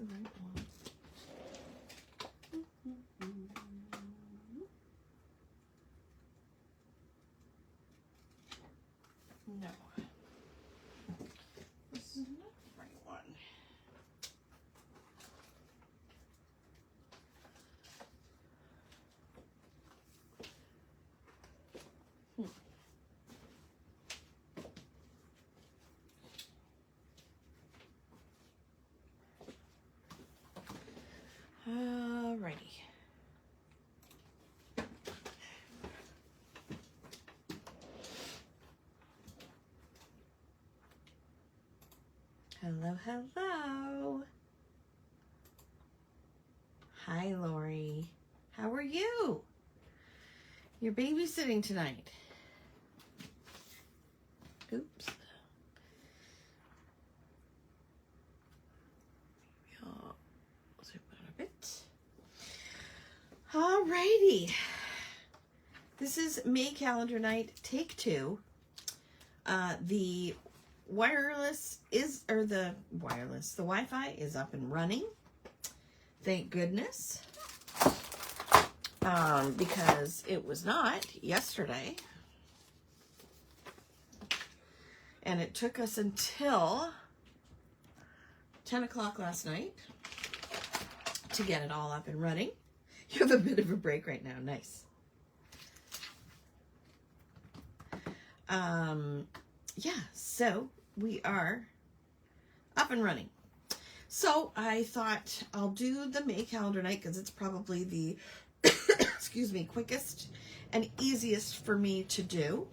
the right one? No. This is not the right one. Alrighty. Hello, hello. Hi, Lori. How are you? You're babysitting tonight. Oops. Zoom out a bit. Alrighty. This is May calendar night, take 2. The Wi-Fi is up and running. Thank goodness. Because it was not yesterday. And it took us until 10 o'clock last night to get it all up and running. You have a bit of a break right now. Nice. Yeah, so we are up and running. So I thought I'll do the May calendar night because it's probably the, excuse me, quickest and easiest for me to do.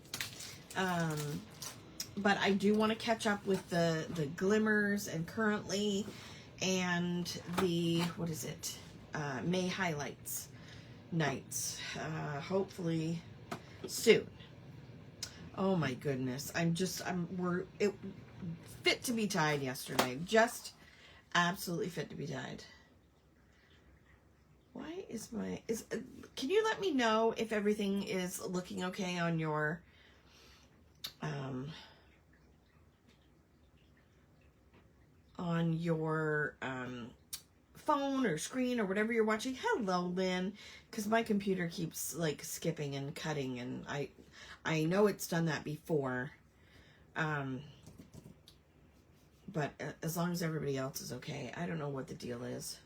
But I do want to catch up with the glimmers and currently and the, what is it? May highlights nights. Hopefully soon. Oh my goodness. We're fit to be tied yesterday. Just absolutely fit to be tied. Why is can you let me know if everything is looking okay on your, phone or screen or whatever you're watching? Hello, Lynn. Because my computer keeps like skipping and cutting, and I know it's done that before. But as long as everybody else is okay, I don't know what the deal is.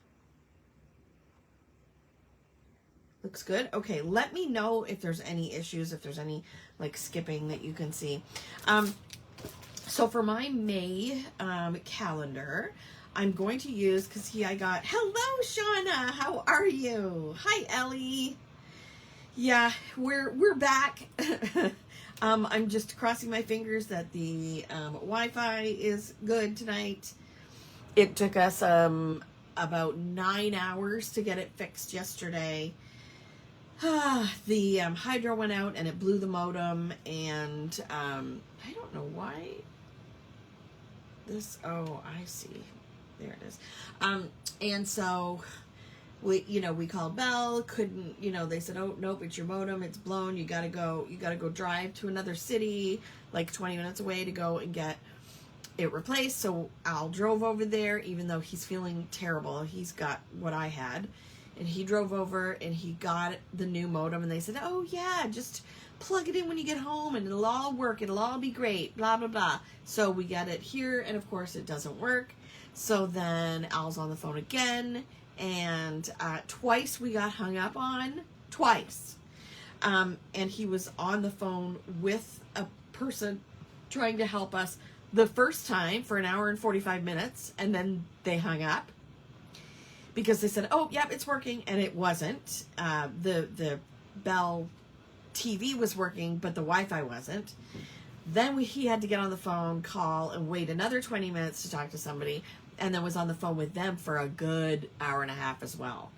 Looks good. Okay, let me know if there's any issues, if there's any like skipping that you can see. So for my May calendar, I'm going to use, because I got, hello, Shauna, how are you? Hi, Ellie. Yeah, we're back. I'm just crossing my fingers that the Wi-Fi is good tonight. It took us about 9 hours to get it fixed yesterday. The hydro went out and it blew the modem, and I don't know why this, oh, I see. There it is. And so we called Bell, couldn't, they said, oh, nope, it's your modem, it's blown, you gotta go drive to another city, like 20 minutes away to go and get it replaced. So Al drove over there, even though he's feeling terrible. He's got what I had, and he drove over and he got the new modem, and they said, oh yeah, just plug it in when you get home and it'll all work, it'll all be great, blah, blah, blah. So we get it here, and of course it doesn't work. So then Al's on the phone again, and twice we got hung up on, twice. And he was on the phone with a person trying to help us the first time for an hour and 45 minutes, and then they hung up because they said, oh, yep, it's working, and it wasn't. The Bell TV was working, but the Wi-Fi wasn't. Then he had to get on the phone, call, and wait another 20 minutes to talk to somebody, and then was on the phone with them for a good hour and a half as well.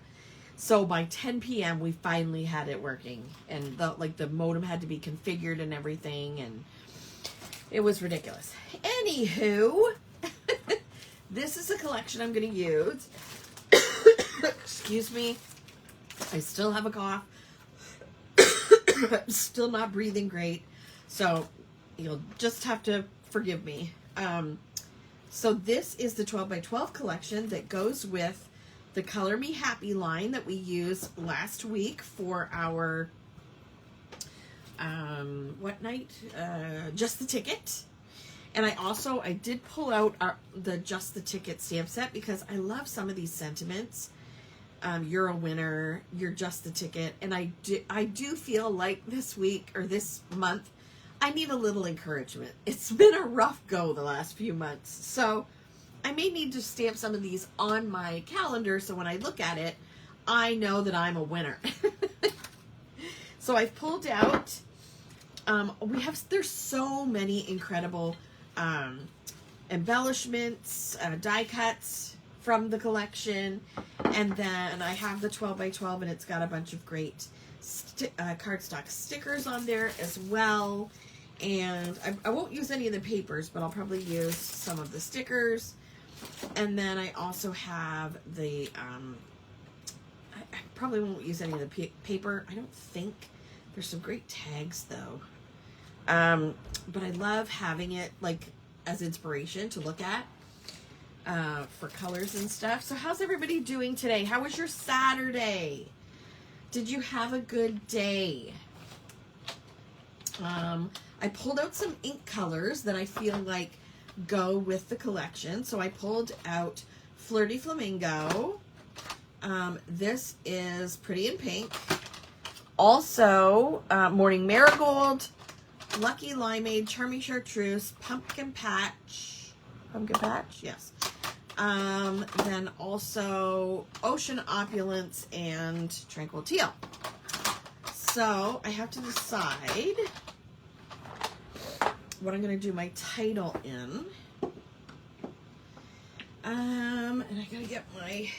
So by 10 p.m. we finally had it working, and the modem had to be configured and everything, and it was ridiculous. Anywho, this is a collection I'm going to use. Excuse me. I still have a cough. Still not breathing great. So you'll just have to forgive me. So this is the 12 by 12 collection that goes with the Color Me Happy line that we used last week for our, what night? Just the Ticket. And I did pull out the Just the Ticket stamp set because I love some of these sentiments. You're a winner, you're just the ticket. And I do feel like this week or this month, I need a little encouragement. It's been a rough go the last few months. So I may need to stamp some of these on my calendar so when I look at it, I know that I'm a winner. So I've pulled out, there's so many incredible embellishments, die cuts from the collection. And then I have the 12 by 12 and it's got a bunch of great cardstock stickers on there as well. And I won't use any of the papers, but I'll probably use some of the stickers. And then I also have the, I probably won't use any of the paper. I don't think. There's some great tags though. But I love having it like as inspiration to look at for colors and stuff. So how's everybody doing today? How was your Saturday? Did you have a good day? I pulled out some ink colors that I feel like go with the collection. So I pulled out Flirty Flamingo. This is Pretty in Pink. Also, Morning Marigold, Lucky Limeade, Charming Chartreuse, Pumpkin Patch, yes. Then also Ocean Opulence and Tranquil Teal. So I have to decide what I'm going to do my title in. And I got to get my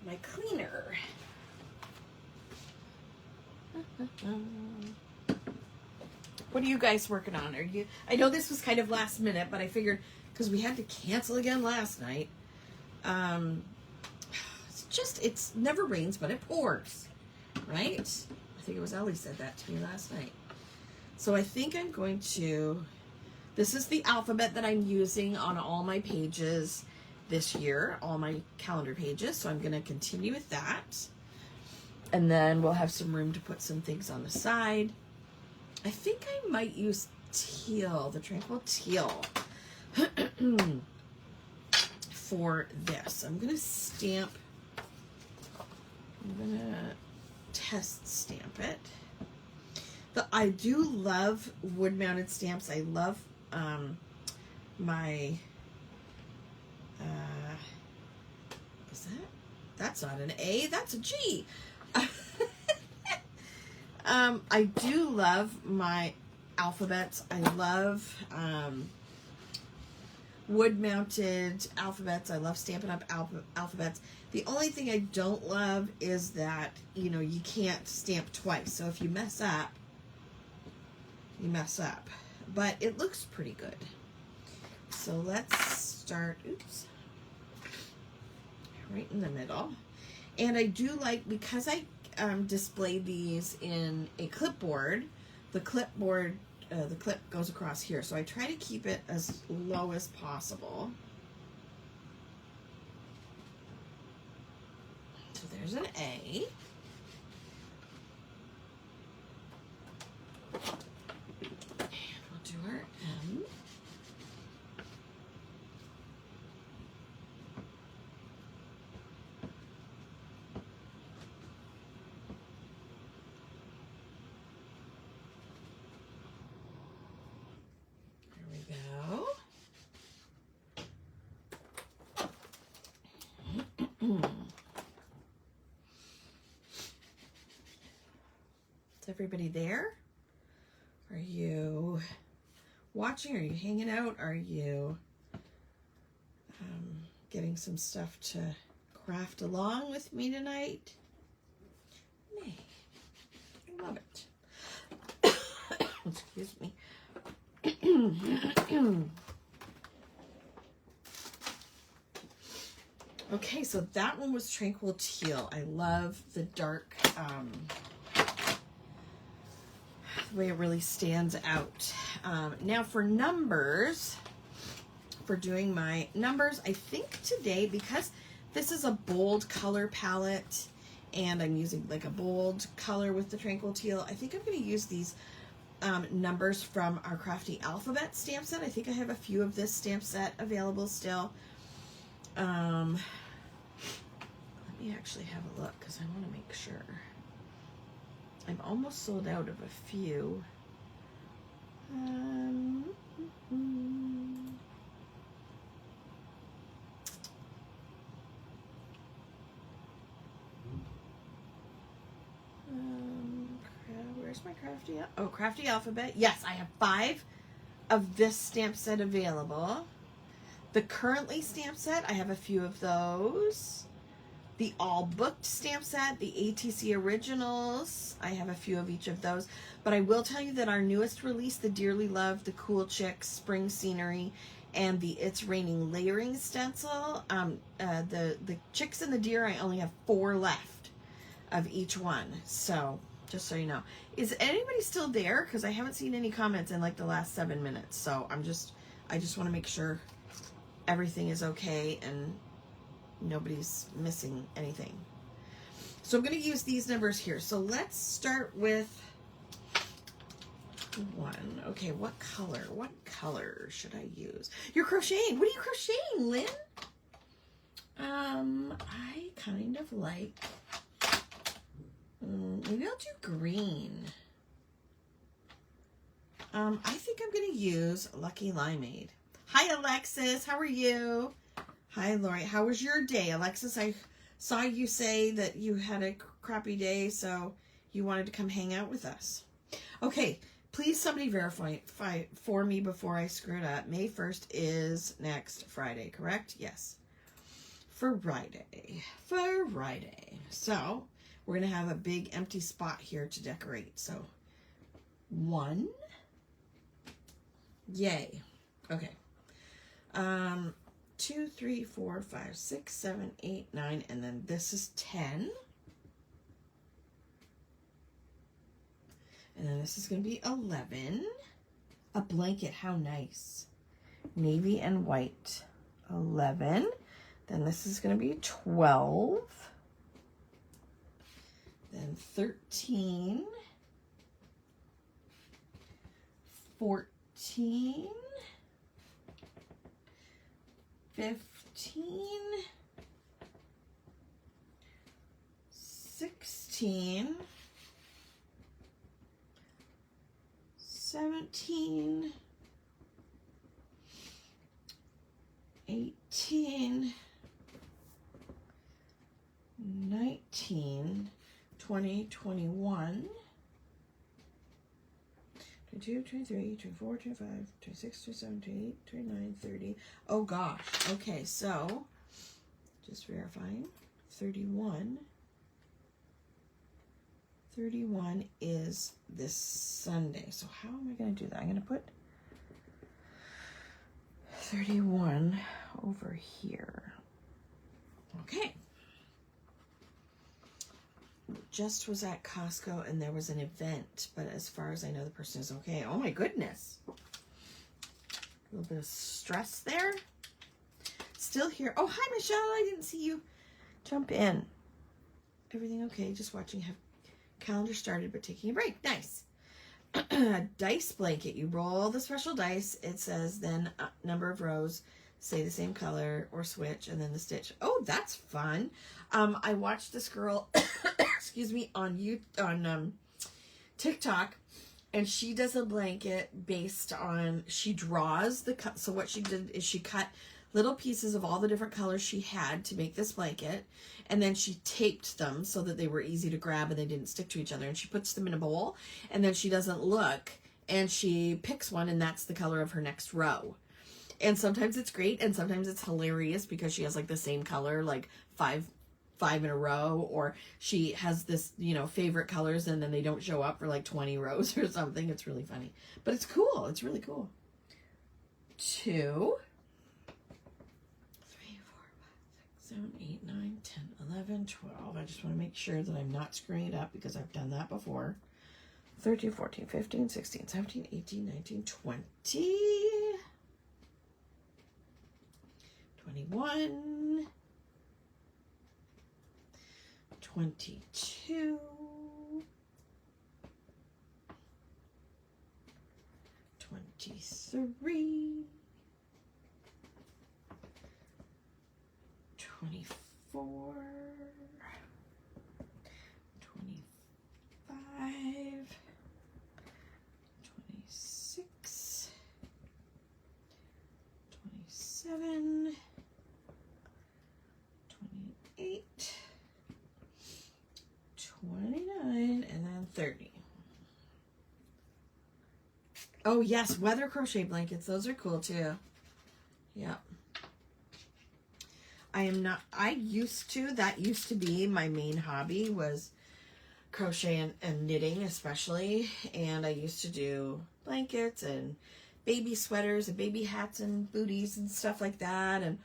my cleaner. What are you guys working on? I know this was kind of last minute, but I figured because we had to cancel again last night. It never rains, but it pours, right? I think it was Ellie said that to me last night. So I think I'm going to, this is the alphabet that I'm using on all my pages this year, all my calendar pages. So I'm going to continue with that. And then we'll have some room to put some things on the side. I think I might use Teal, the Tranquil Teal, for this. I'm going to stamp, I'm going to test stamp it. I do love wood-mounted stamps. I love my, is that's not an A, that's a G. I do love my alphabets. I love wood-mounted alphabets. I love Stampin' Up! Alphabets. The only thing I don't love is that, you know, you can't stamp twice. So if you mess up, you mess up. But it looks pretty good. So let's start, oops, right in the middle. And I do like, because I display these in a clipboard, the clip goes across here. So I try to keep it as low as possible. So there's an A. And we'll do our M. Is everybody there? Are you watching? Are you hanging out? Are you getting some stuff to craft along with me tonight? Nay, I love it. Excuse me. Okay, so that one was Tranquil Teal. I love the dark the way it really stands out. Now for numbers, for doing my numbers, I think today, because this is a bold color palette and I'm using like a bold color with the Tranquil Teal, I think I'm going to use these numbers from our Krafty Alphabet stamp set. I think I have a few of this stamp set available still. Let me actually have a look because I want to make sure. I'm almost sold out of a few. Where's my Krafty? Oh, Krafty Alphabet. Yes, I have 5 of this stamp set available. The currently stamp set, I have a few of those. The all booked stamp set, the ATC originals, I have a few of each of those. But I will tell you that our newest release, the Dearly Loved, the Cool Chicks, Spring Scenery, and the It's Raining layering stencil, the chicks and the deer, I only have 4 left of each one. So just so you know, is anybody still there? Because I haven't seen any comments in like the last 7 minutes. So I just want to make sure everything is okay and nobody's missing anything. So I'm going to use these numbers here. So let's start with 1. Okay, what color should I use? You're crocheting. What are you crocheting, Lynn? I kind of like, maybe I'll do green. I think I'm going to use Lucky Limeade. Hi, Alexis. How are you? Hi, Lori. How was your day? Alexis, I saw you say that you had a crappy day, so you wanted to come hang out with us. Okay, please somebody verify for me before I screw it up. May 1st is next Friday, correct? Yes. Friday. So, we're going to have a big empty spot here to decorate. So, 1. Yay. Okay. 2, 3, 4, 5, 6, 7, 8, 9, and then this is 10. And then this is going to be 11. A blanket, how nice. Navy and white. 11. Then this is going to be 12. Then 13. 14. 15, 16, 17, 18, 19, 20, 21, 22, 23, 24, 25, 26, 27, 28, 29, 30. Oh gosh. Okay, so just verifying. 31. 31 is this Sunday. So how am I going to do that? I'm going to put 31 over here. Okay. Just was at Costco and there was an event, but as far as I know, the person is okay. Oh my goodness. A little bit of stress there. Still here. Oh, hi, Michelle. I didn't see you jump in. Everything okay? Just watching. Have calendar started, but taking a break. Nice. Dice blanket. You roll the special dice. It says then number of rows, say the same color or switch, and then the stitch. Oh, that's fun. I watched this girl, excuse me, on TikTok, and she does a blanket based on, she draws the cut. So what she did is she cut little pieces of all the different colors she had to make this blanket, and then she taped them so that they were easy to grab and they didn't stick to each other, and she puts them in a bowl, and then she doesn't look, and she picks one, and that's the color of her next row. And sometimes it's great, and sometimes it's hilarious because she has like the same color, like five in a row, or she has this, favorite colors, and then they don't show up for like 20 rows or something. It's really funny, but it's cool. It's really cool. 2, 3, 4, 5, 6, 7, 8, 9, 10, 11, 12. I just want to make sure that I'm not screwing it up because I've done that before. 13, 14, 15, 16, 17, 18, 19, 20, 21, 22, 23, 24, 25, 26, 27, 28, 29, and then 30. Oh yes, weather crochet blankets. Those are cool too. Yep. That used to be my main hobby, was crochet and knitting especially. And I used to do blankets and baby sweaters and baby hats and booties and stuff like that. And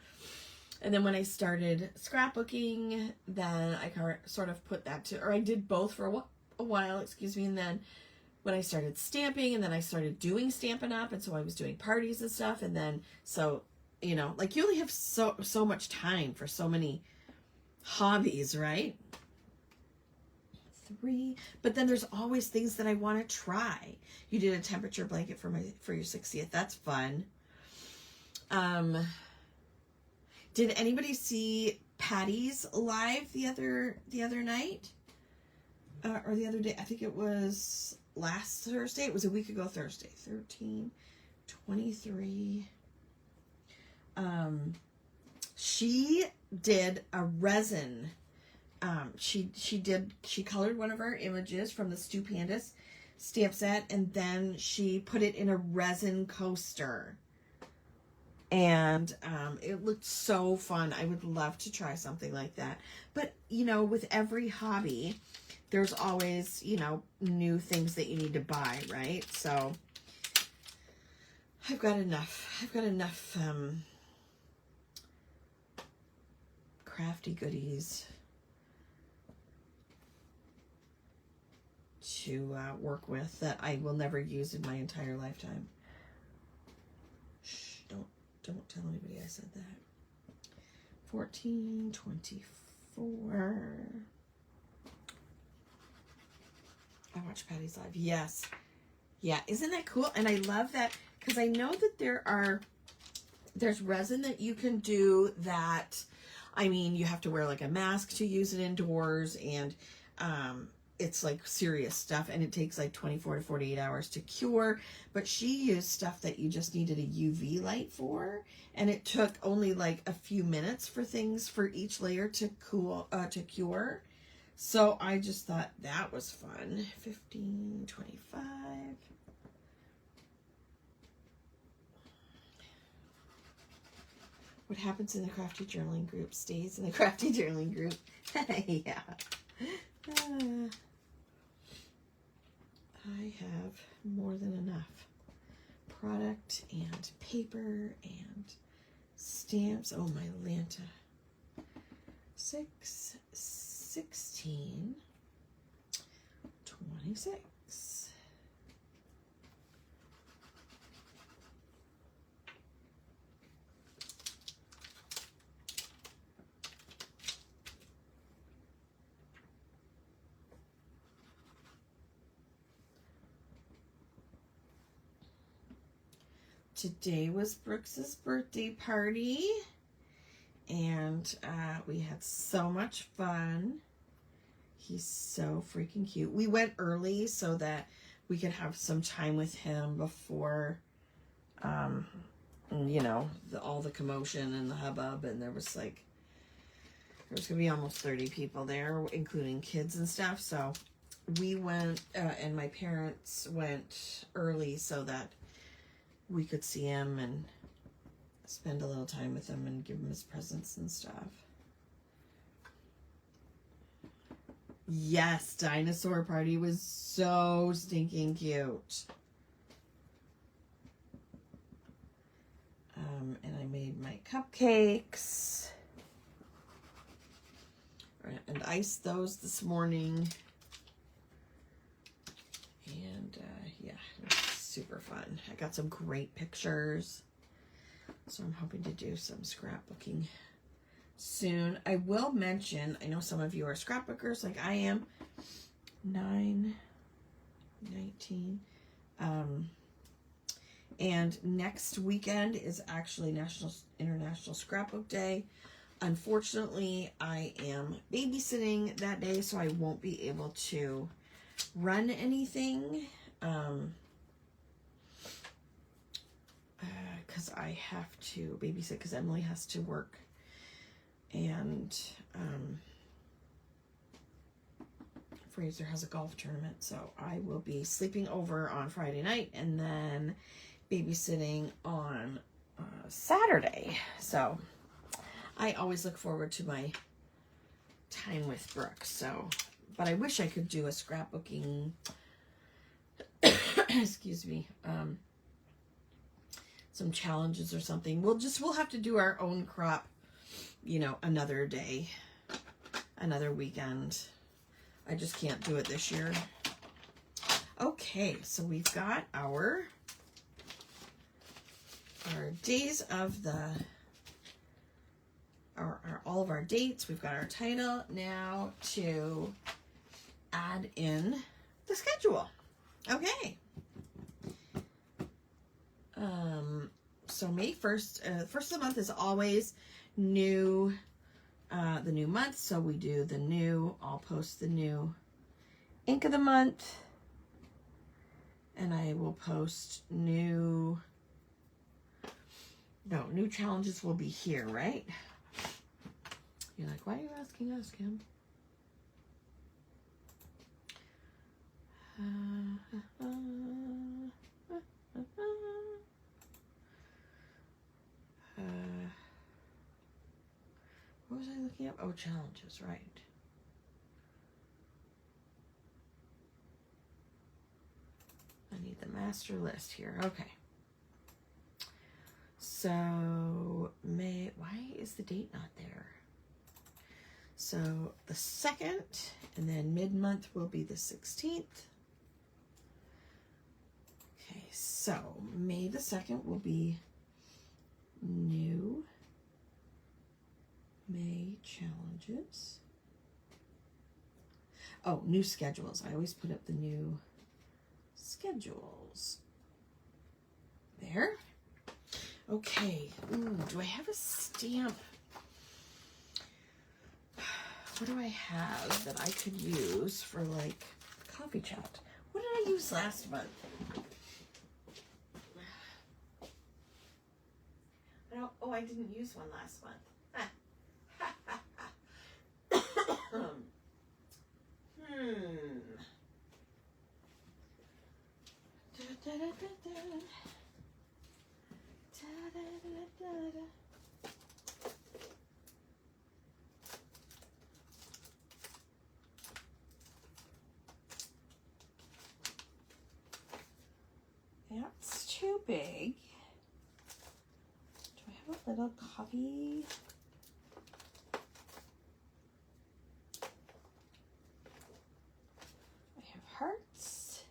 then when I started scrapbooking, then I sort of put that to, or I did both for a while, excuse me. And then when I started stamping, and then I started doing Stampin' Up, and so I was doing parties and stuff. And then, so, you know, like, you only have so much time for so many hobbies, right? 3, but then there's always things that I want to try. You did a temperature blanket for your 60th. That's fun. Did anybody see Patty's live the other night? Or the other day? I think it was last Thursday. It was a week ago Thursday. 13, 23. She did a resin. She colored one of our images from the Stu Pandas stamp set, and then she put it in a resin coaster. And it looked so fun. I would love to try something like that. But, you know, with every hobby, there's always, you know, new things that you need to buy, right? So I've got enough crafty goodies to work with that I will never use in my entire lifetime. Shh, don't tell anybody I said that. 14, 24. I watched Patty's live. Yes. Yeah, isn't that cool? And I love that, because I know that there's resin that you can do that, I mean, you have to wear like a mask to use it indoors, and it's like serious stuff, and it takes like 24 to 48 hours to cure. But she used stuff that you just needed a UV light for, and it took only like a few minutes for things for each layer to cure. So I just thought that was fun. 15, 25. What happens in the Crafty Journaling group stays in the Crafty Journaling group. Yeah. I have more than enough product and paper and stamps. Oh, my Lanta. 6, 16, 26. Today was Brooks's birthday party, and we had so much fun. He's so freaking cute. We went early so that we could have some time with him before, you know, all the commotion and the hubbub, and there was gonna be almost 30 people there, including kids and stuff. So we went, and my parents went early so that we could see him and spend a little time with him and give him his presents and stuff. Yes, dinosaur party was so stinking cute. And I made my cupcakes and iced those this morning. super fun. I got some great pictures. So I'm hoping to do some scrapbooking soon. I will mention, I know some of you are scrapbookers like I am. 9/19. And next weekend is actually International Scrapbook Day. Unfortunately, I am babysitting that day, so I won't be able to run anything. Because I have to babysit because Emily has to work. And Fraser has a golf tournament, so I will be sleeping over on Friday night and then babysitting on Saturday. So I always look forward to my time with Brooke. So, but I wish I could do a scrapbooking excuse me, some challenges or something. We'll have to do our own crop, you know, another day, another weekend. I just can't do it this year. Okay, so we've got our days of the all of our dates. We've got our title now to add in the schedule. Okay. So May 1st, first of the month is always new, the new month. So we do the new, I'll post the new ink of the month, and I will post new challenges will be here, right? You're like, why are you asking us, Kim? What was I looking up? Oh, challenges, right. I need the master list here. Okay. So, why is the date not there? So, the 2nd, and then mid-month will be the 16th. Okay, so May the 2nd will be new May challenges. Oh, new schedules. I always put up the new schedules. There. Okay. Ooh, do I have a stamp? What do I have that I could use for like coffee chat? What did I use last month? I didn't use one last month. That's too big. Do I have a little coffee? I have hearts.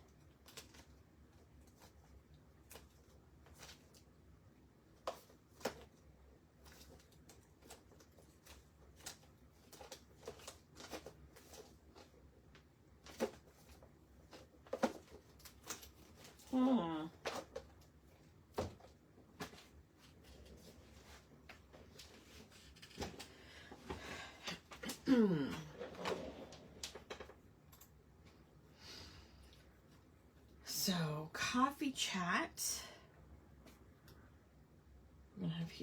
So, coffee chat.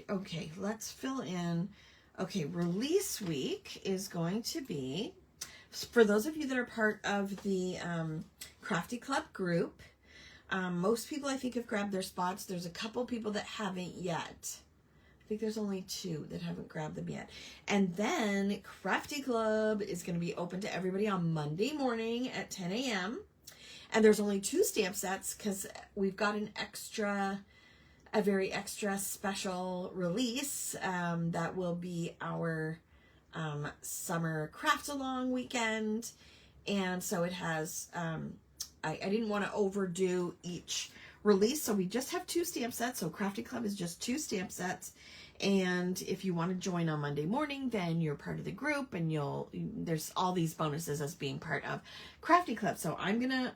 Okay, let's fill in. Okay, release week is going to be, for those of you that are part of the Krafty Club group, most people I think have grabbed their spots. There's a couple people that haven't yet. I think there's only 2 that haven't grabbed them yet. And then Krafty Club is going to be open to everybody on Monday morning at 10 a.m. And there's only 2 stamp sets because we've got a very extra special release that will be our summer craft along weekend. And so it has, I didn't want to overdo each release. So we just have 2 stamp sets. So Krafty Club is just 2 stamp sets. And if you want to join on Monday morning, then you're part of the group, and there's all these bonuses as being part of Krafty Club. So I'm going to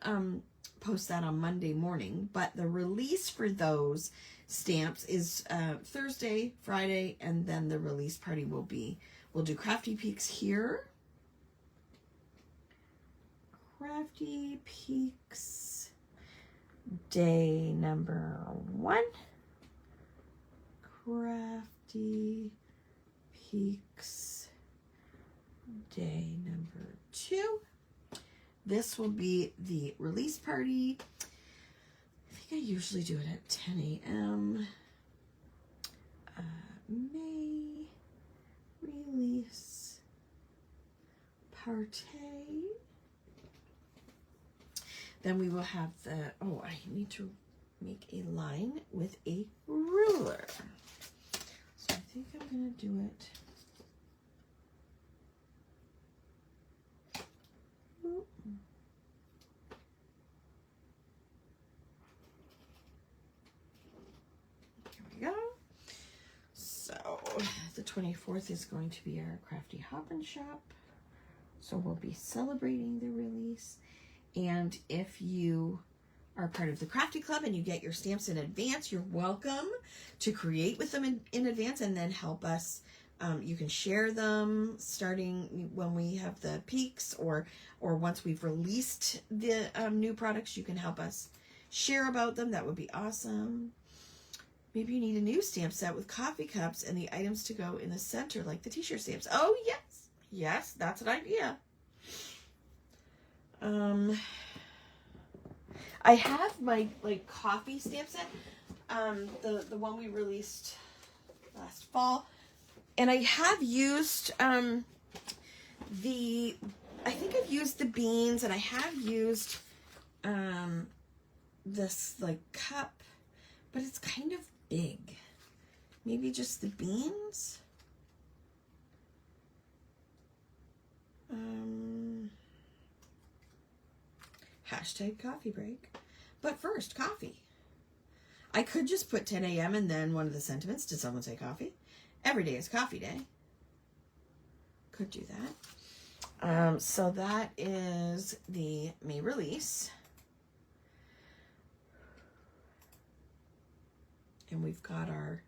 post that on Monday morning, but the release for those stamps is Thursday, Friday, and then the release party will be, we'll do Krafty Peaks here. Krafty Peaks day number 1. Krafty Peaks day number 2. This will be the release party. I think I usually do it at 10 a.m. May release party. Then we will have I need to make a line with a ruler. So I think I'm going to do it. Here we go. So the 24th is going to be our Krafty Hybrid Shop. So we'll be celebrating the release. And if you are part of the Krafty Club and you get your stamps in advance, you're welcome to create with them in advance and then help us. You can share them starting when we have the peaks, or once we've released the new products, you can help us share about them. That would be awesome. Maybe you need a new stamp set with coffee cups and the items to go in the center, like the t-shirt stamps. Oh, yes. Yes, that's an idea. I have my coffee stamp set, the one we released last fall, and I have used I think I've used the beans, and I have used this cup, but it's kind of big. Maybe just the beans. Hashtag coffee break. But first, coffee. I could just put 10 a.m. and then one of the sentiments. Did someone say coffee? Every day is coffee day. Could do that. So that is the May release. And we've got our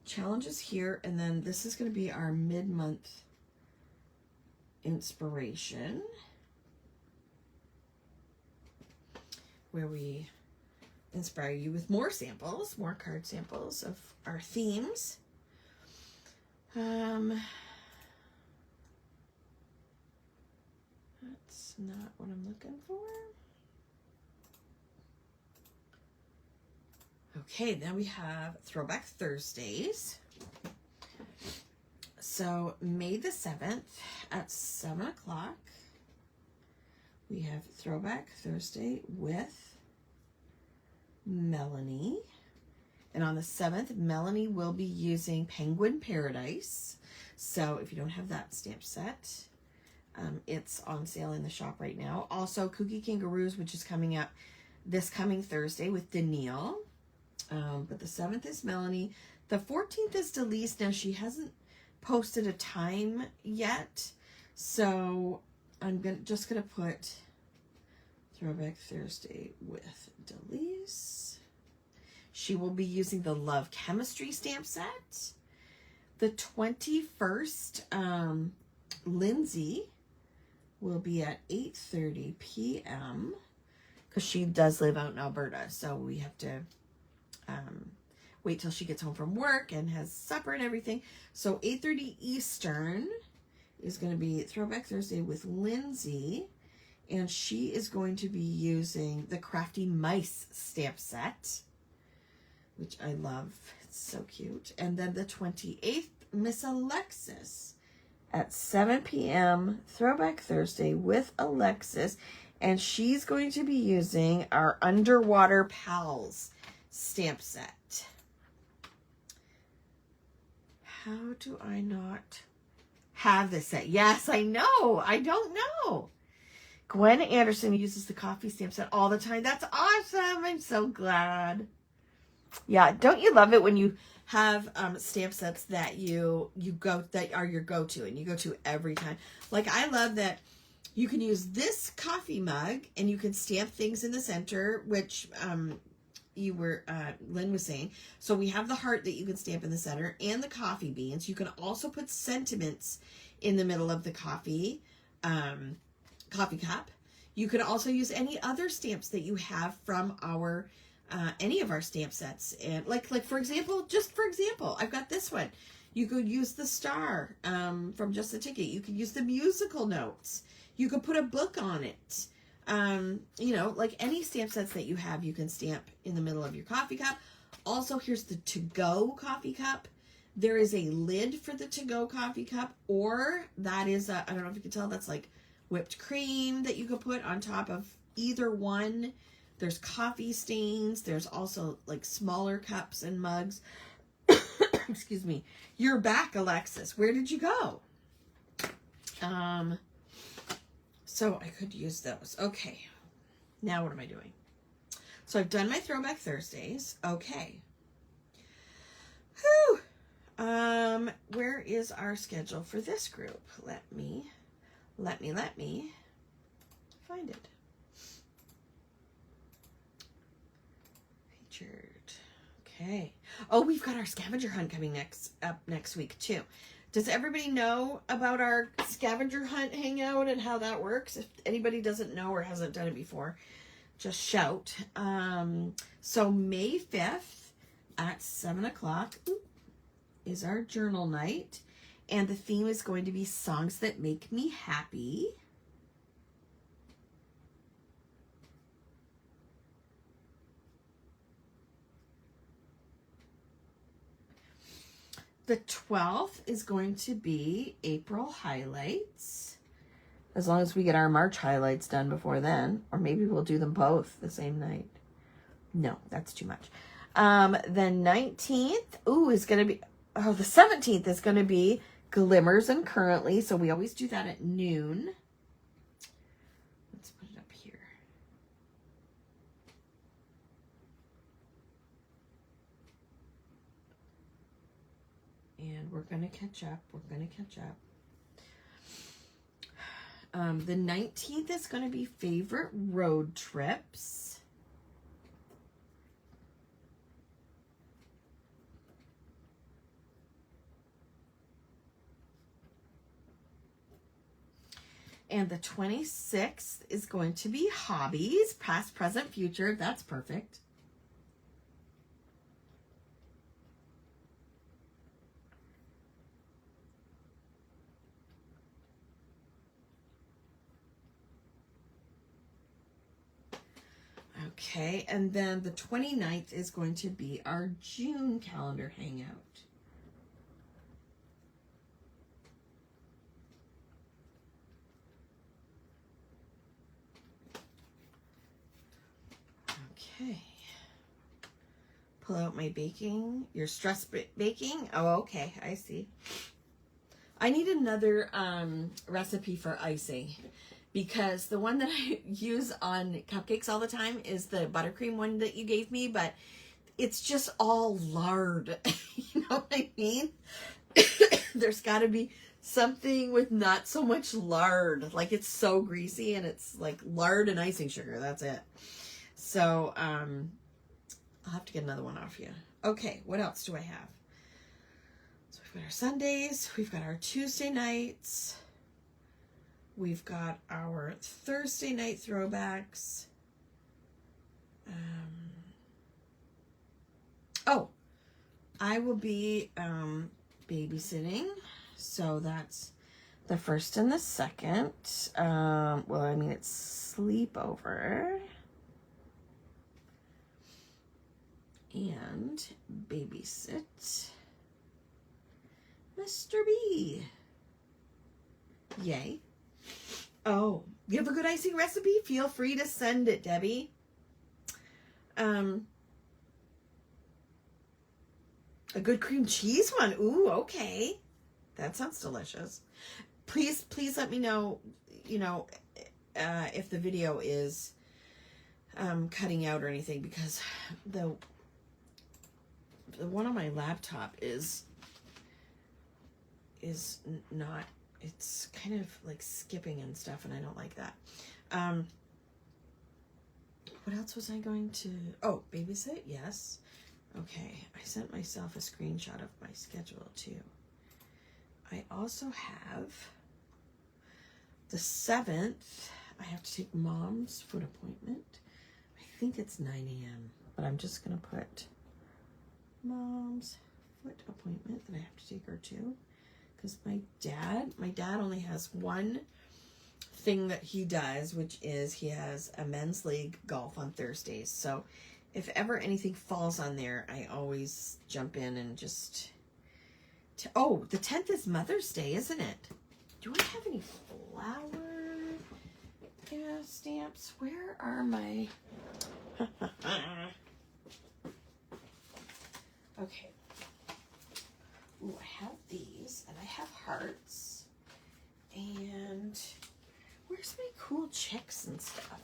challenges here. And then this is going to be our mid-month inspiration, where we inspire you with more samples, more card samples of our themes. That's not what I'm looking for. Okay, then we have Throwback Thursdays. So May the 7th at 7 o'clock, we have Throwback Thursday with Melanie. And on the 7th, Melanie will be using Penguin Paradise. So if you don't have that stamp set, it's on sale in the shop right now. Also, Kooky Kangaroos, which is coming up this coming Thursday with Danielle. But the 7th is Melanie. The 14th is Delise. Now, she hasn't posted a time yet, so I'm just gonna put Throwback Thursday with Delise. She will be using the Love Chemistry stamp set. The 21st, Lindsay will be at 8:30 p.m. because she does live out in Alberta, so we have to wait till she gets home from work and has supper and everything. So 8:30 Eastern is going to be Throwback Thursday with Lindsay, and she is going to be using the Crafty Mice stamp set, which I love. It's so cute. And then the 28th, Miss Alexis at 7 p.m. Throwback Thursday with Alexis, and she's going to be using our Underwater Pals stamp set. How do I not have this set? Yes, I know. I don't know. Gwen Anderson uses the coffee stamp set all the time. That's awesome. I'm so glad. Yeah, don't you love it when you have stamp sets that that are your go-to and you go to every time? Like, I love that you can use this coffee mug and you can stamp things in the center, which Lynn was saying. So we have the heart that you can stamp in the center and the coffee beans. You can also put sentiments in the middle of the coffee cup. You can also use any other stamps that you have from our any of our stamp sets. And like for example, I've got this one. You could use the star from Just a Ticket. You could use the musical notes. You could put a book on it. You know, like any stamp sets that you have, you can stamp in the middle of your coffee cup. Also, here's the to-go coffee cup. There is a lid for the to-go coffee cup, or that is I don't know if you can tell, that's like whipped cream that you could put on top of either one. There's coffee stains. There's also like smaller cups and mugs. Excuse me. You're back, Alexis. Where did you go? So I could use those. Okay. Now what am I doing? So I've done my Throwback Thursdays. Okay. Whew. Where is our schedule for this group? Let me find it. Featured. Okay. Oh, we've got our scavenger hunt coming up next week too. Does everybody know about our scavenger hunt hangout and how that works? If anybody doesn't know or hasn't done it before, just shout. So May 5th at 7 o'clock is our journal night. And the theme is going to be songs that make me happy. The 12th is going to be April highlights. As long as we get our March highlights done before then. Or maybe we'll do them both the same night. No, that's too much. The 19th, is going to be... Oh, the 17th is going to be Glimmers and Currently. So we always do that at noon. Let's put it up here. And we're going to catch up. The 19th is going to be favorite road trips. And the 26th is going to be hobbies, past, present, future. That's perfect. Okay, and then the 29th is going to be our June calendar hangout. Okay. Pull out my baking, your stress baking. Oh, okay, I see. I need another recipe for icing, because the one that I use on cupcakes all the time is the buttercream one that you gave me, but it's just all lard. You know what I mean? There's got to be something with not so much lard. Like, it's so greasy and it's like lard and icing sugar. That's it. So, I'll have to get another one off you. Okay, what else do I have? So we've got our Sundays, we've got our Tuesday nights, we've got our Thursday night throwbacks. I will be babysitting, so that's the 1st and the 2nd. Well, I mean, it's sleepover. And babysit Mr. B. Yay. Oh, you have a good icing recipe? Feel free to send it, Debbie. A good cream cheese one. Ooh, okay. That sounds delicious. Please let me know, if the video is cutting out or anything, because the one on my laptop is not, it's kind of like skipping and stuff, and I don't like that. What else was I going to, oh, babysit, yes. Okay, I sent myself a screenshot of my schedule too. I also have the 7th, I have to take Mom's foot appointment. I think it's 9 a.m., but I'm just gonna put Mom's foot appointment that I have to take her to, because my dad only has one thing that he does, which is he has a men's league golf on Thursdays. So if ever anything falls on there, I always jump in and just... Oh, the 10th is Mother's Day, isn't it? Do I have any flower stamps? Where are my... Okay. Ooh, I have these, and I have hearts. And where's my cool chicks and stuff?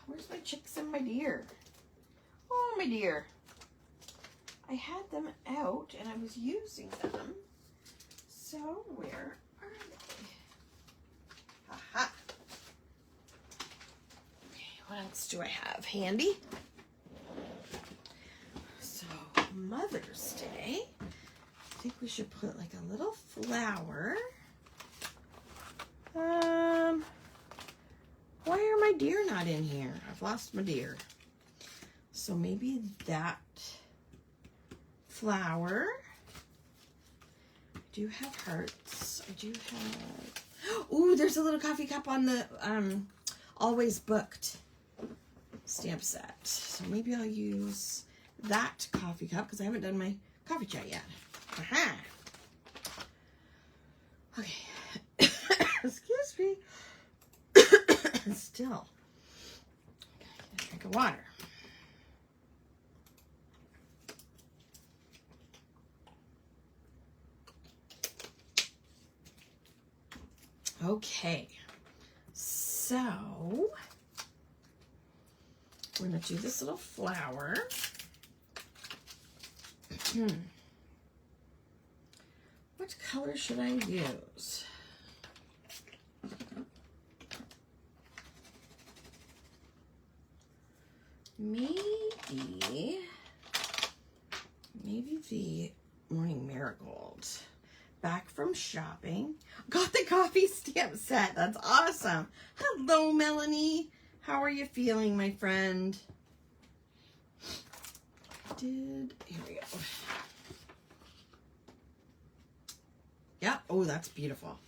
Where's my chicks and my deer? Oh, my dear. I had them out and I was using them. So where are they? Aha. Okay, what else do I have handy? So Mother's Day. I think we should put like a little flower. Why are my deer not in here? I've lost my deer. So maybe that flower. I do have hearts. I do have... Ooh, there's a little coffee cup on the Always Booked stamp set. So maybe I'll use that coffee cup because I haven't done my coffee chat yet. Aha! Okay. Excuse me. Still. Get a drink of water. Okay. So, we're going to do this little flower. What color should I use? Maybe the Morning Marigold. Back from shopping. Got the coffee stamp set. That's awesome. Hello, Melanie. How are you feeling, my friend? Here we go. Yeah. Oh, that's beautiful.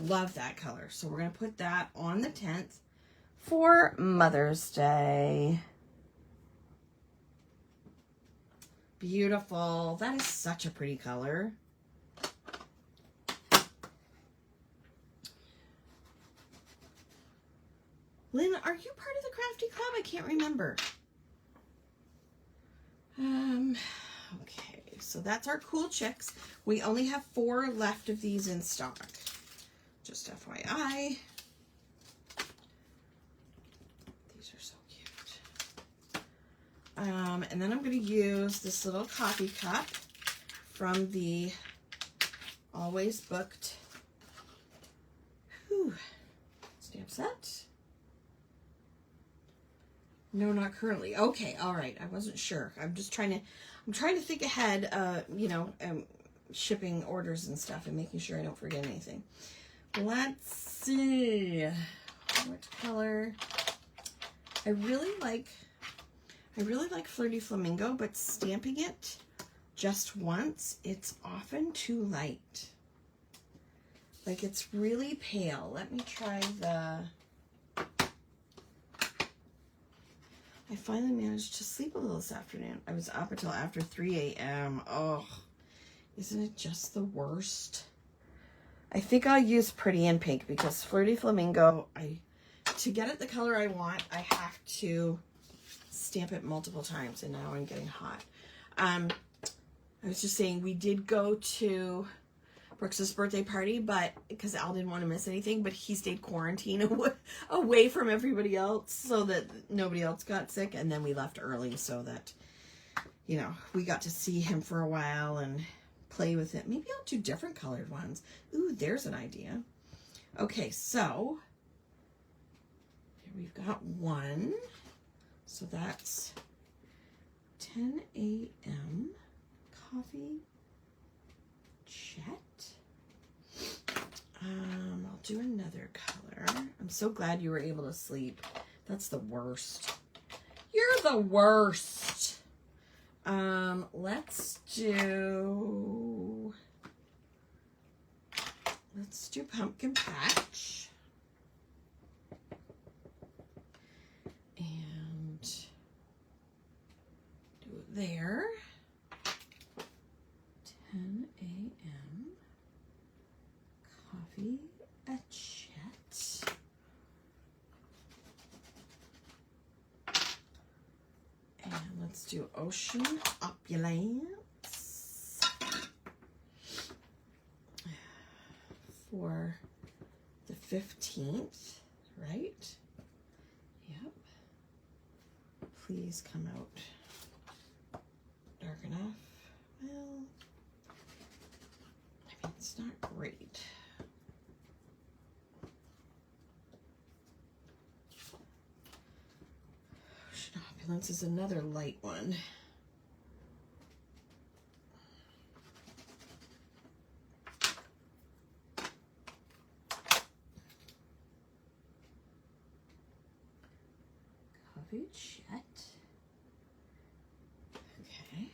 Love that color. So we're going to put that on the 10th for Mother's Day. Beautiful. That is such a pretty color. Lynn, are you part of the Crafty Club? I can't remember. Okay, so that's our cool chicks. We only have 4 left of these in stock. Just FYI. These are so cute. And then I'm going to use this little coffee cup from the Always Booked stamp set. No, not currently. Okay, all right. I wasn't sure. I'm trying to think ahead, shipping orders and stuff and making sure I don't forget anything. Let's see. What color? I really like Flirty Flamingo, but stamping it just once, it's often too light. Like, it's really pale. Let me try the... I finally managed to sleep a little this afternoon. I was up until after 3 a.m. Oh, isn't it just the worst? I think I'll use Pretty in Pink because Flirty Flamingo, to get it the color I want, I have to stamp it multiple times, and now I'm getting hot. I was just saying, we did go to Brooks's birthday party, but because Al didn't want to miss anything, but he stayed quarantined away from everybody else so that nobody else got sick. And then we left early so that, you know, we got to see him for a while and play with it. Maybe I'll do different colored ones. Ooh, there's an idea. Okay, so here we've got one. So that's 10 a.m. coffee chat. I'll do another color. I'm so glad you were able to sleep. That's the worst. You're the worst. Let's do pumpkin patch. And do it there. 10 a.m. coffee chat. And let's do ocean opulence for the 15th, right? Yep. Please come out dark enough. Well, I mean, it's not great. Ocean opulence is another light one. Coffee chat. Okay.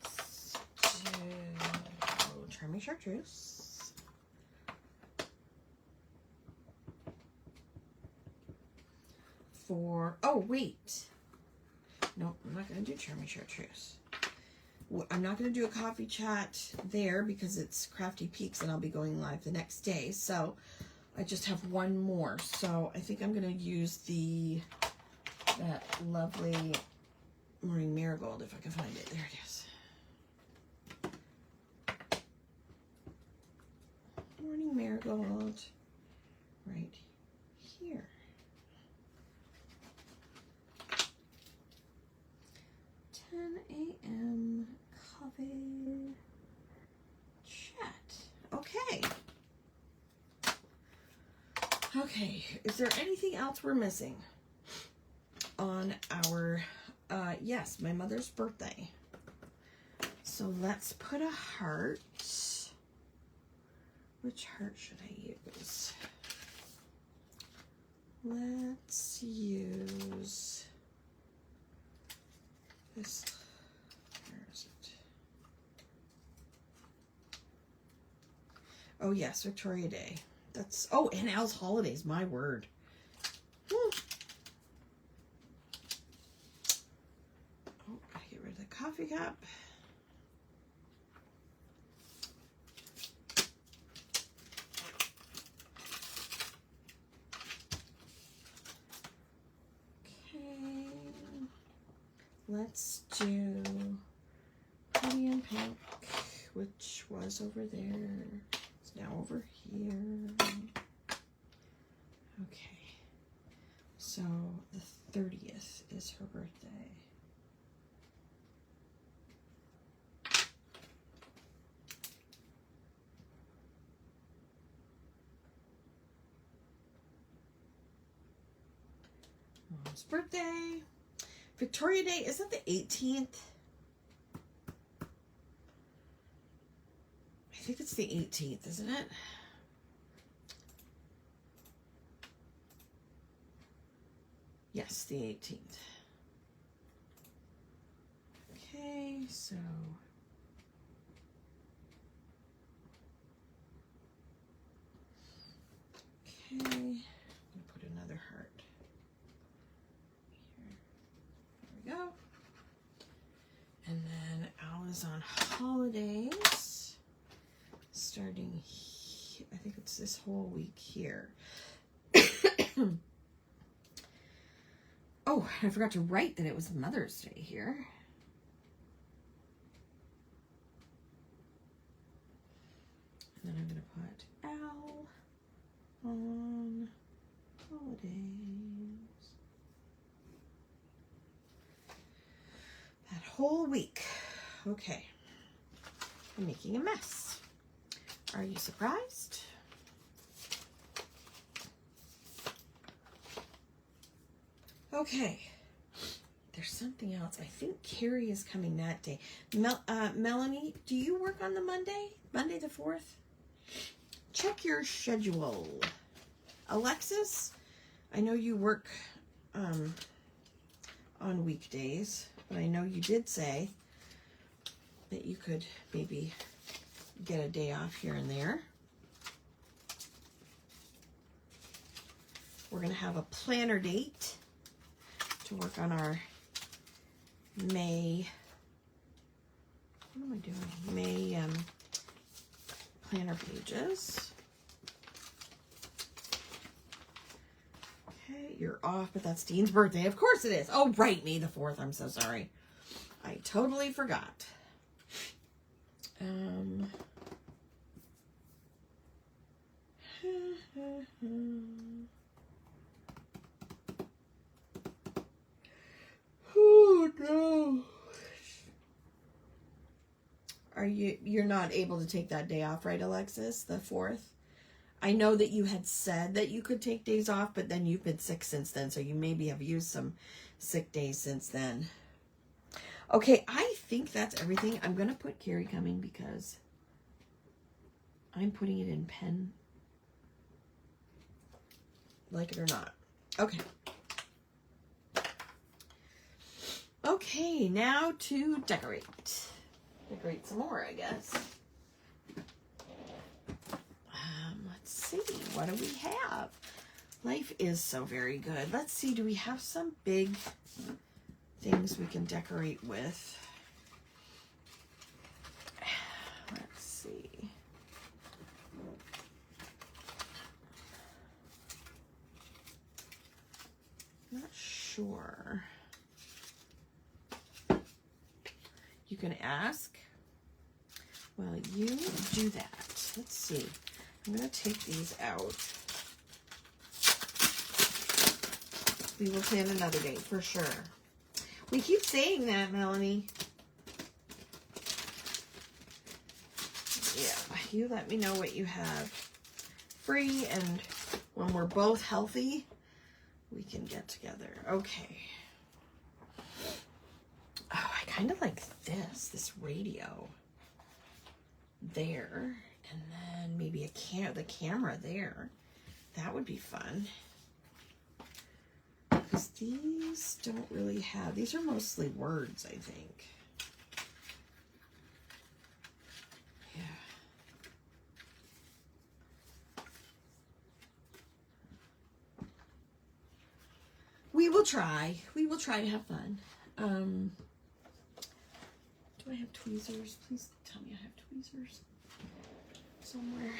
Let's do charming chartreuse. For, oh wait. No, I'm not going to do charming chartreuse. I'm not going to do a coffee chat there because it's Crafty Peaks and I'll be going live the next day. So I just have one more. So I think I'm going to use that lovely Morning Marigold if I can find it. There it is. Morning Marigold right here. a.m. coffee chat. Okay. Okay, is there anything else we're missing on our, yes, my mother's birthday. So let's put a heart. Which heart should I use? Let's use this. Where is it? Oh yes, Victoria Day. That's, oh, and Al's Holidays, my word. Woo. Oh, gotta get rid of the coffee cup. Okay. Let's do Pretty in Pink, which was over there. It's now over here. Okay. So the 30th is her birthday. Mom's birthday. Victoria Day, is that the 18th? I think it's the 18th, isn't it? Yes, the 18th. Okay, so okay, I'm gonna put another heart here. There we go. And then Al is on holidays, starting, I think it's this whole week here. Oh, I forgot to write that it was Mother's Day here. And then I'm going to put Al on holidays. That whole week. Okay. I'm making a mess. Are you surprised? Okay. There's something else. I think Carrie is coming that day. Melanie, do you work on the Monday? Monday the 4th? Check your schedule. Alexis, I know you work on weekdays, but I know you did say that you could maybe get a day off here and there. We're going to have a planner date to work on our May, what am I doing? May planner pages. Okay, you're off, but that's Dean's birthday. Of course it is. Oh, right, May the 4th. I'm so sorry. I totally forgot. Oh no. You're not able to take that day off, right, Alexis? The 4th? I know that you had said that you could take days off, but then you've been sick since then, so you maybe have used some sick days since then. Okay, I think that's everything. I'm going to put Carrie coming because I'm putting it in pen. Like it or not. Okay. Okay, now to decorate. Decorate some more, I guess. Let's see. What do we have? Life is so very good. Let's see. Do we have some big things we can decorate with? Let's see. Not sure. You can ask. Well, you do that. Let's see. I'm going to take these out. We will plan another day for sure. We keep saying that, Melanie. Yeah, you let me know what you have free, and when we're both healthy, we can get together. Okay. Oh, I kind of like this radio there, and then maybe the camera there. That would be fun. Because these don't really have, these are mostly words, I think. Yeah. We will try. We will try to have fun. Do I have tweezers? Please tell me I have tweezers somewhere.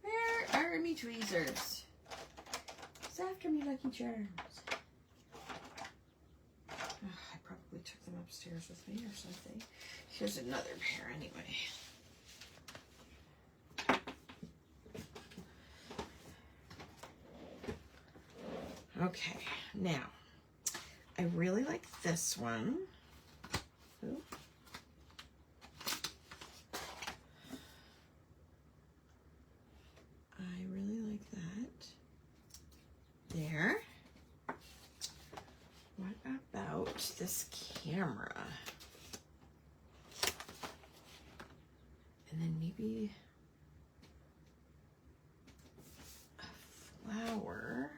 Where are me tweezers? It's after me, Lucky Charms. Oh, I probably took them upstairs with me or something. Here's another pair anyway. Okay, now, I really like this one. Ooh. I really like that. There. What about this camera? And then maybe a flower.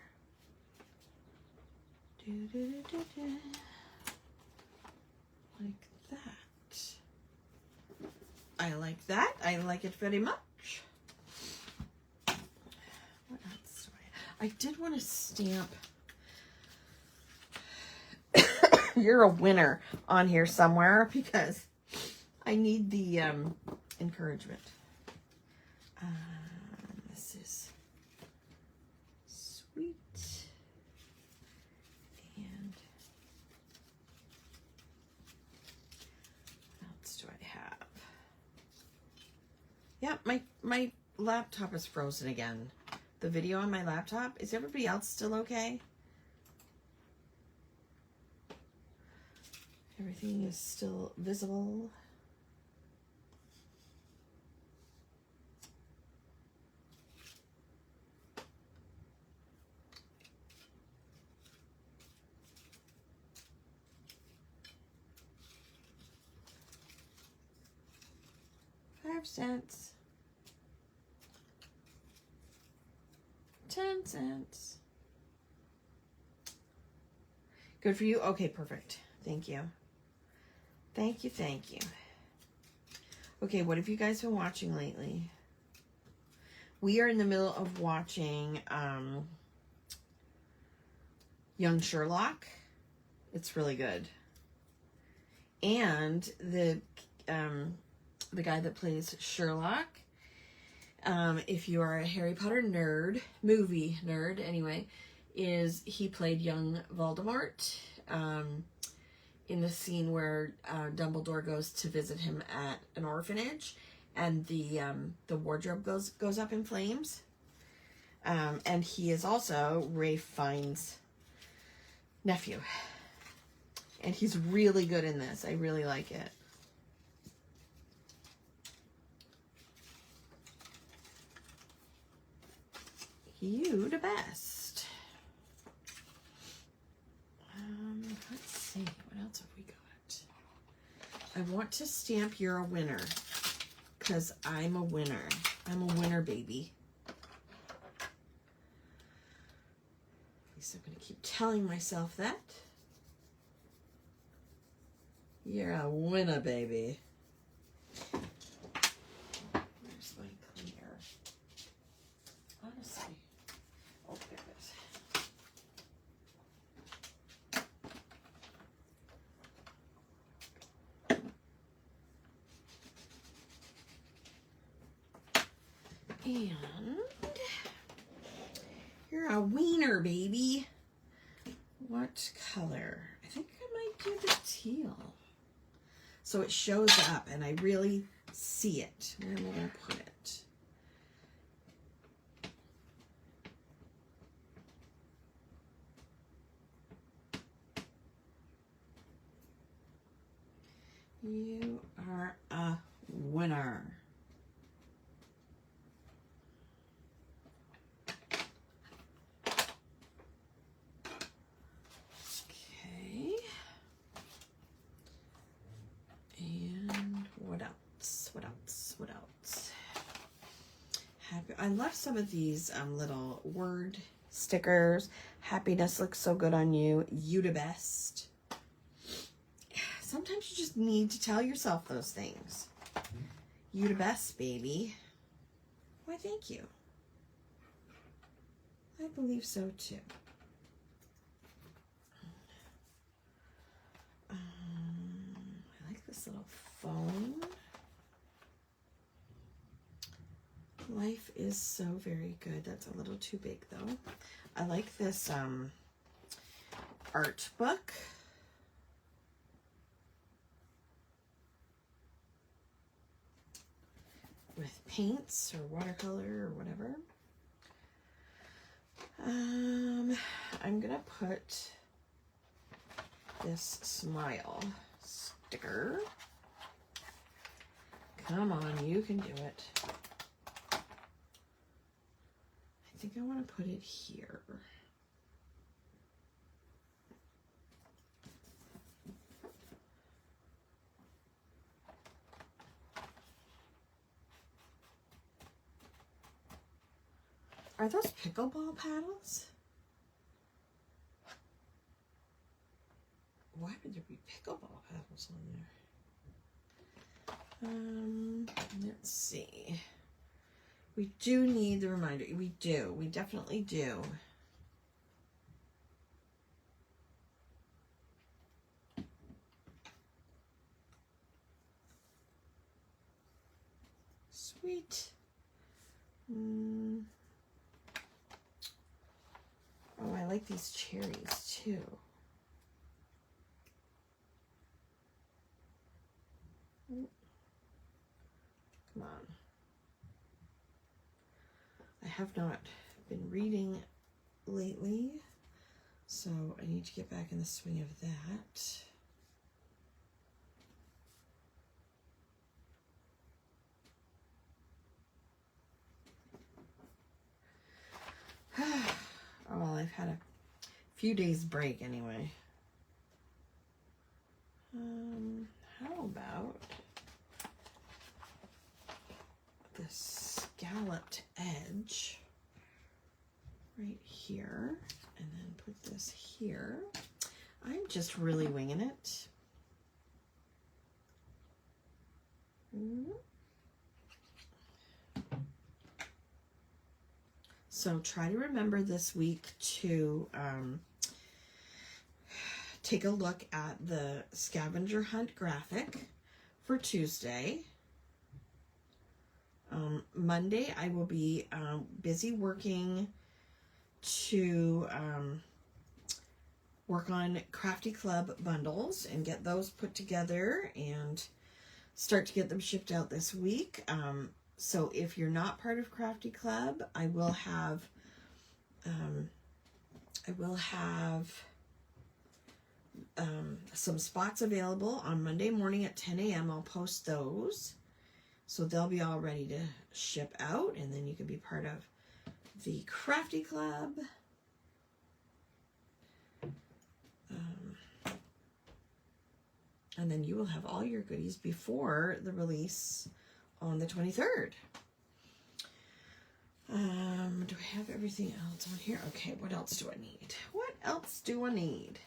Like that. I like that. I like it very much. What else do I did want to stamp You're a Winner on here somewhere because I need the encouragement. This is sweet. And Yeah, my laptop is frozen again. The video on my laptop. Is everybody else still okay? Everything is still visible. $0.05. 10 cents. Good for you? Okay, perfect. Thank you. Thank you, thank you. Okay, what have you guys been watching lately? We are in the middle of watching Young Sherlock. It's really good. And the guy that plays Sherlock, if you are a Harry Potter nerd, movie nerd anyway, he played young Voldemort in the scene where Dumbledore goes to visit him at an orphanage, and the wardrobe goes up in flames. And he is also Ralph Fiennes' nephew. And he's really good in this. I really like it. You the best. Let's see. What else have we got? I want to stamp You're a Winner. Because I'm a winner. I'm a winner, baby. At least I'm going to keep telling myself that. You're a winner, baby. Where's my clear? Honestly. Oh, there it is. And you're a wiener, baby. What color? I think I might do the teal. So it shows up and I really see it. Where am I going to put it? You are a winner. Okay. And what else? What else? What else? I love some of these little word stickers. Happiness looks so good on you. You the best. Sometimes you just need to tell yourself those things. You the best, baby. Why, thank you. I believe so, too. I like this little phone. Life is so very good. That's a little too big, though. I like this art book. With paints or watercolor or whatever. I'm gonna put this smile sticker. Come on, you can do it. I think I want to put it here. Are those pickleball paddles? Why would there be pickleball paddles on there? Let's see. We do need the reminder. We do. We definitely do. Sweet. Oh, I like these cherries too. Come on. have not been reading lately, so I need to get back in the swing of that. Oh, well, I've had a few days break anyway. How about the scalloped edge right here, and then put this here. I'm just really winging it. So try to remember this week to take a look at the scavenger hunt graphic for Tuesday. Monday, I will be busy working to work on Crafty Club bundles and get those put together and start to get them shipped out this week. So if you're not part of Crafty Club, I will have some spots available on Monday morning at 10 a.m. I'll post those. So they'll be all ready to ship out, and then you can be part of the Crafty Club. And then you will have all your goodies before the release on the 23rd. Do I have everything else on here? Okay, what else do I need? What else do I need?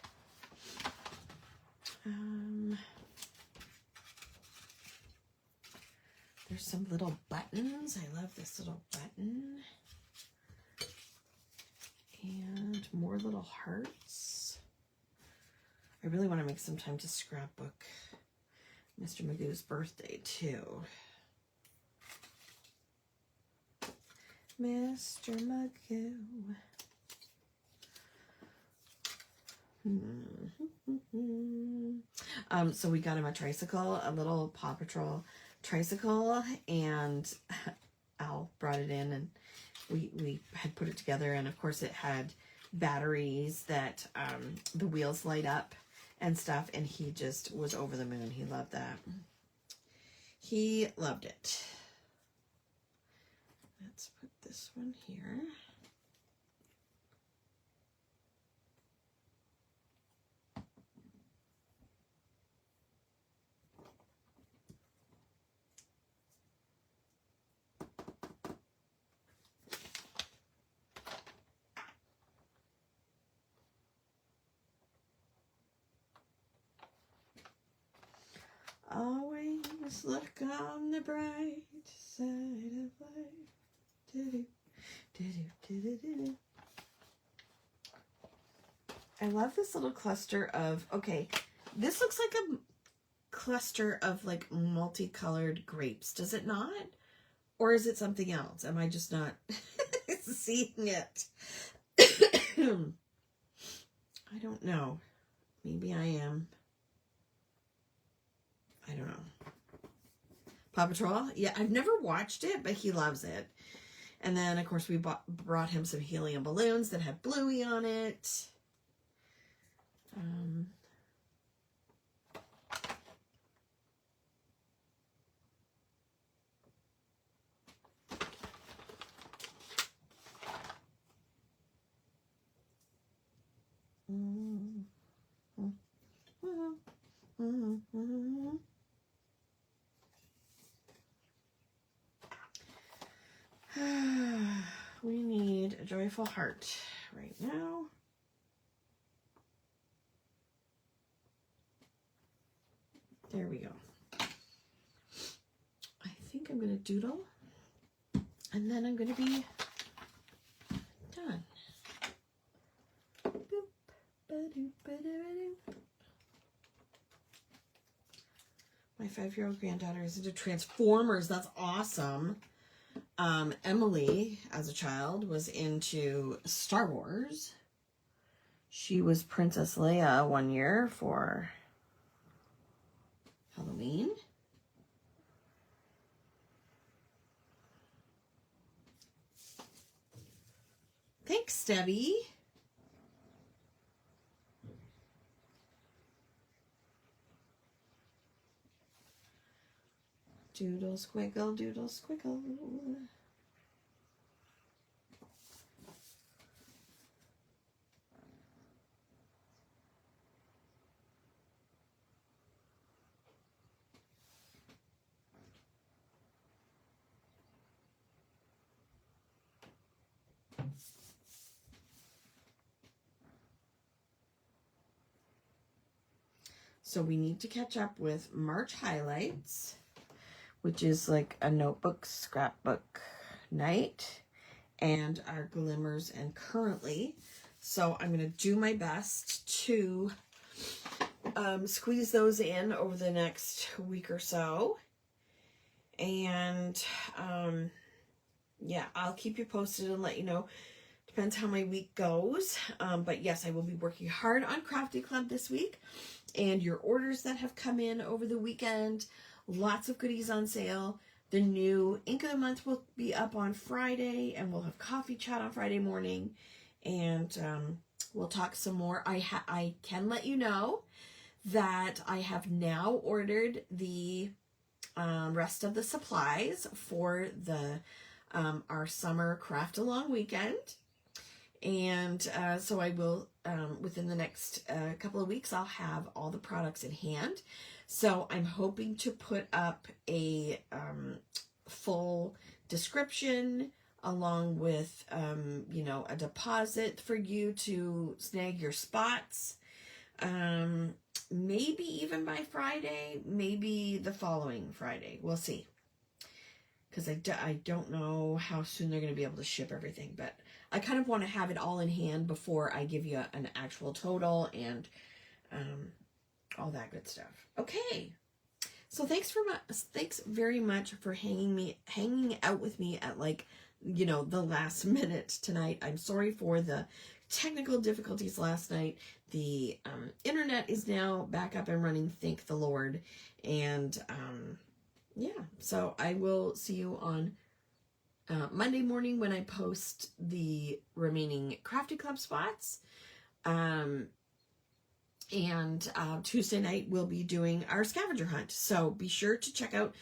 There's some little buttons. I love this little button. And more little hearts. I really want to make some time to scrapbook Mr. Magoo's birthday too. Mr. Magoo. So we got him a tricycle, a little Paw Patrol tricycle, and Al brought it in, and we had put it together, and of course it had batteries that the wheels light up and stuff, and he just was over the moon. He loved that. He loved it. Let's put this one here. Always look on the bright side of life. Do-do, do-do, do-do, do-do. I love this little cluster of, okay, this looks like a cluster of like multicolored grapes, does it not? Or is it something else? Am I just not seeing it? I don't know. Maybe I am. I don't know. Paw Patrol? Yeah, I've never watched it, but he loves it. And then, of course, we brought him some helium balloons that had Bluey on it. We need a joyful heart right now. There we go. I think I'm going to doodle, and then I'm going to be done. Boop, ba-doop, ba-doo-ba-doo. My 5-year-old granddaughter is into Transformers. That's awesome. Emily, as a child, was into Star Wars. She was Princess Leia one year for Halloween. Thanks, Debbie. Doodle squiggle, doodle squiggle. So we need to catch up with March highlights, which is like a notebook, scrapbook night, and our glimmers and currently. So I'm going to do my best to squeeze those in over the next week or so. And yeah, I'll keep you posted and let you know. Depends how my week goes. But yes, I will be working hard on Crafty Club this week. And your orders that have come in over the weekend, lots of goodies on sale. The new Ink of the Month will be up on Friday, and we'll have coffee chat on Friday morning, and we'll talk some more. I can let you know that I have now ordered the rest of the supplies for the our summer craft along weekend. And so I will, within the next couple of weeks, I'll have all the products in hand. So I'm hoping to put up a full description along with, you know, a deposit for you to snag your spots. Maybe even by Friday, maybe the following Friday. We'll see. Because I don't know how soon they're going to be able to ship everything, but I kind of want to have it all in hand before I give you an actual total and all that good stuff. Okay, so thanks very much for hanging out with me at, like, you know, the last minute tonight. I'm sorry for the technical difficulties last night. The internet is now back up and running, thank the Lord, and yeah, so I will see you on Monday morning when I post the remaining Crafty Club spots. And Tuesday night we'll be doing our scavenger hunt. So be sure to check out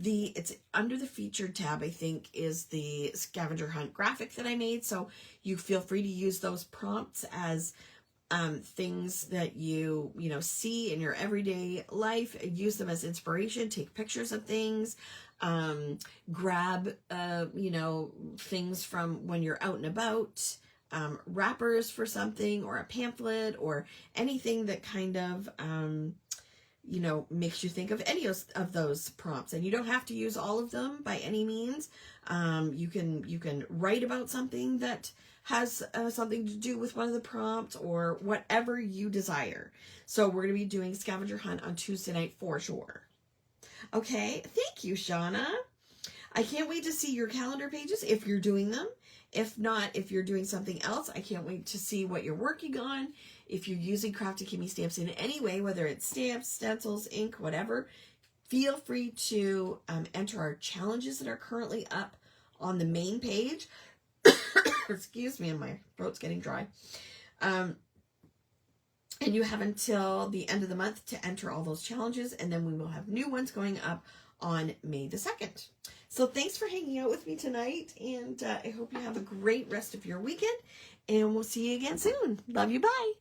it's under the featured tab, I think, is the scavenger hunt graphic that I made. So you feel free to use those prompts as things that you know, see in your everyday life. Use them as inspiration. Take pictures of things. Grab, you know, things from when you're out and about. Wrappers for something, or a pamphlet, or anything that kind of, you know, makes you think of any of those prompts. And you don't have to use all of them by any means. You can write about something that has something to do with one of the prompts, or whatever you desire. So we're going to be doing scavenger hunt on Tuesday night for sure. Okay, thank you, Shauna. I can't wait to see your calendar pages if you're doing them. If not, if you're doing something else, I can't wait to see what you're working on. If you're using Kraftin Kimmie stamps in any way, whether it's stamps, stencils, ink, whatever, feel free to enter our challenges that are currently up on the main page. Excuse me, and my throat's getting dry. And you have until the end of the month to enter all those challenges, and then we will have new ones going up on May the 2nd. So thanks for hanging out with me tonight, and I hope you have a great rest of your weekend, and we'll see you again soon. Love you, bye.